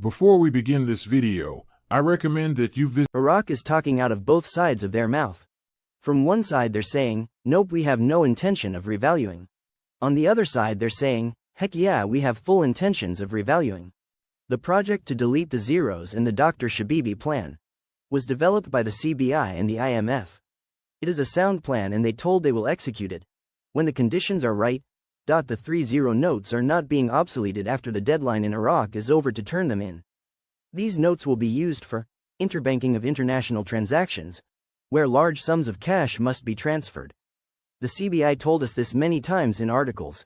Before we begin this video, I recommend that you visit. Iraq is talking out of both sides of their mouth. From one side they're saying, nope, we have no intention of revaluing. On the other side they're saying, heck yeah, we have full intentions of revaluing. The project to delete the zeros and the Dr. Shabibi plan was developed by the CBI and the IMF. It is a sound plan and they told they will execute it when the conditions are right. The 3-0 notes are not being obsoleted after the deadline in Iraq is over to turn them in. These notes will be used for interbanking of international transactions, where large sums of cash must be transferred. The CBI told us this many times in articles.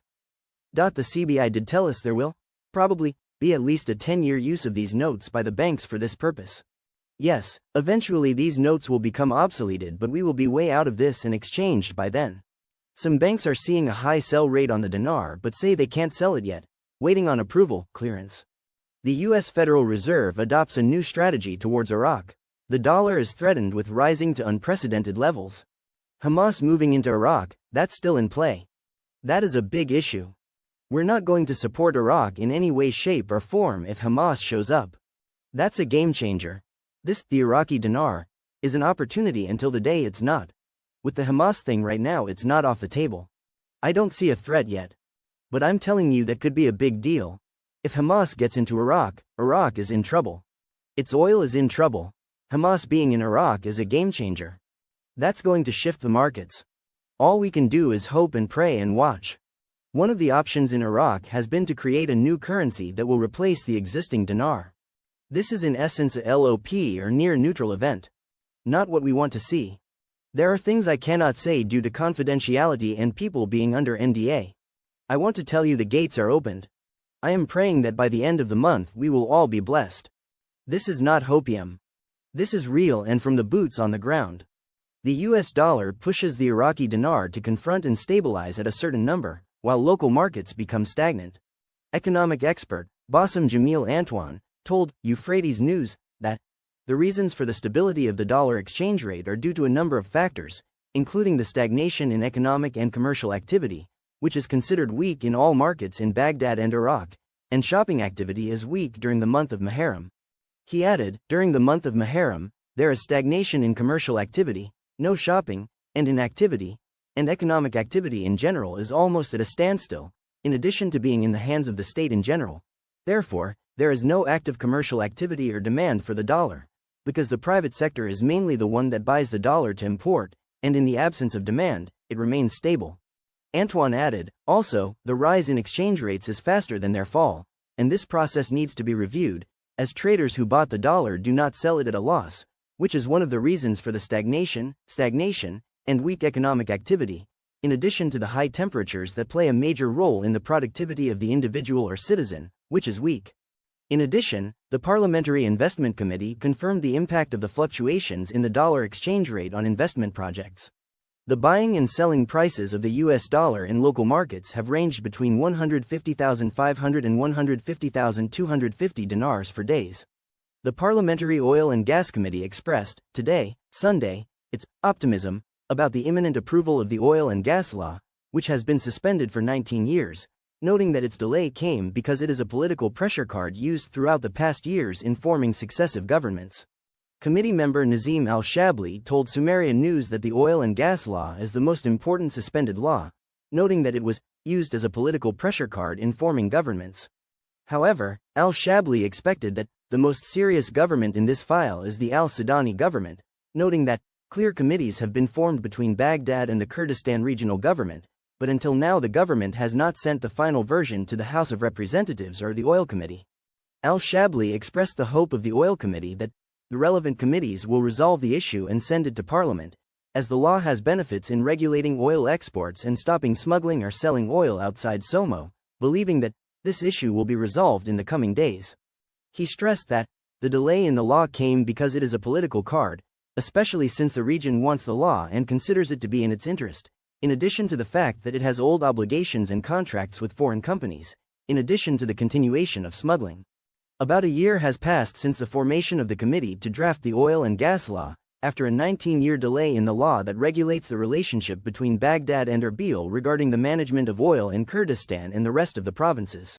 The CBI did tell us there will probably be at least a 10-year use of these notes by the banks for this purpose. Yes, eventually these notes will become obsoleted, but we will be way out of this and exchanged by then. Some banks are seeing a high sell rate on the dinar but say they can't sell it yet, waiting on approval, clearance. The U.S. Federal Reserve adopts a new strategy towards Iraq. The dollar is threatened with rising to unprecedented levels. Hamas moving into Iraq, that's still in play. That is a big issue. We're not going to support Iraq in any way, shape, or form if Hamas shows up. That's a game changer. The Iraqi dinar, is an opportunity until the day it's not. With the Hamas thing right now, it's not off the table. I don't see a threat yet. But I'm telling you that could be a big deal. If Hamas gets into Iraq, Iraq is in trouble. Its oil is in trouble. Hamas being in Iraq is a game changer. That's going to shift the markets. All we can do is hope and pray and watch. One of the options in Iraq has been to create a new currency that will replace the existing dinar. This is in essence a LOP or near neutral event. Not what we want to see. There are things I cannot say due to confidentiality and people being under NDA. I want to tell you the gates are opened. I am praying that by the end of the month we will all be blessed. This is not hopium. This is real and from the boots on the ground. The US dollar pushes the Iraqi dinar to confront and stabilize at a certain number, while local markets become stagnant. Economic expert, Bassem Jamil Antoine, told Euphrates News that the reasons for the stability of the dollar exchange rate are due to a number of factors, including the stagnation in economic and commercial activity, which is considered weak in all markets in Baghdad and Iraq, and shopping activity is weak during the month of Muharram. He added, during the month of Muharram, there is stagnation in commercial activity, no shopping, and inactivity, and economic activity in general is almost at a standstill, in addition to being in the hands of the state in general. Therefore, there is no active commercial activity or demand for the dollar, because the private sector is mainly the one that buys the dollar to import, and in the absence of demand, it remains stable. Antoine added, also, the rise in exchange rates is faster than their fall, and this process needs to be reviewed, as traders who bought the dollar do not sell it at a loss, which is one of the reasons for the stagnation, and weak economic activity, in addition to the high temperatures that play a major role in the productivity of the individual or citizen, which is weak. In addition, the Parliamentary Investment Committee confirmed the impact of the fluctuations in the dollar exchange rate on investment projects. The buying and selling prices of the US dollar in local markets have ranged between 150,500 and 150,250 dinars for days. The Parliamentary Oil and Gas Committee expressed, today, Sunday, its optimism about the imminent approval of the oil and gas law, which has been suspended for 19 years, noting that its delay came because it is a political pressure card used throughout the past years in forming successive governments. Committee member Nazim al-Shabli told Sumerian News that the oil and gas law is the most important suspended law, noting that it was used as a political pressure card in forming governments. However, al-Shabli expected that the most serious government in this file is the al-Sudani government, noting that clear committees have been formed between Baghdad and the Kurdistan regional government, but until now the government has not sent the final version to the House of Representatives or the Oil Committee. Al-Shabli expressed the hope of the Oil Committee that the relevant committees will resolve the issue and send it to Parliament, as the law has benefits in regulating oil exports and stopping smuggling or selling oil outside SOMO, believing that this issue will be resolved in the coming days. He stressed that the delay in the law came because it is a political card, especially since the region wants the law and considers it to be in its interest, in addition to the fact that it has old obligations and contracts with foreign companies, in addition to the continuation of smuggling. About a year has passed since the formation of the committee to draft the oil and gas law, after a 19-year delay in the law that regulates the relationship between Baghdad and Erbil regarding the management of oil in Kurdistan and the rest of the provinces.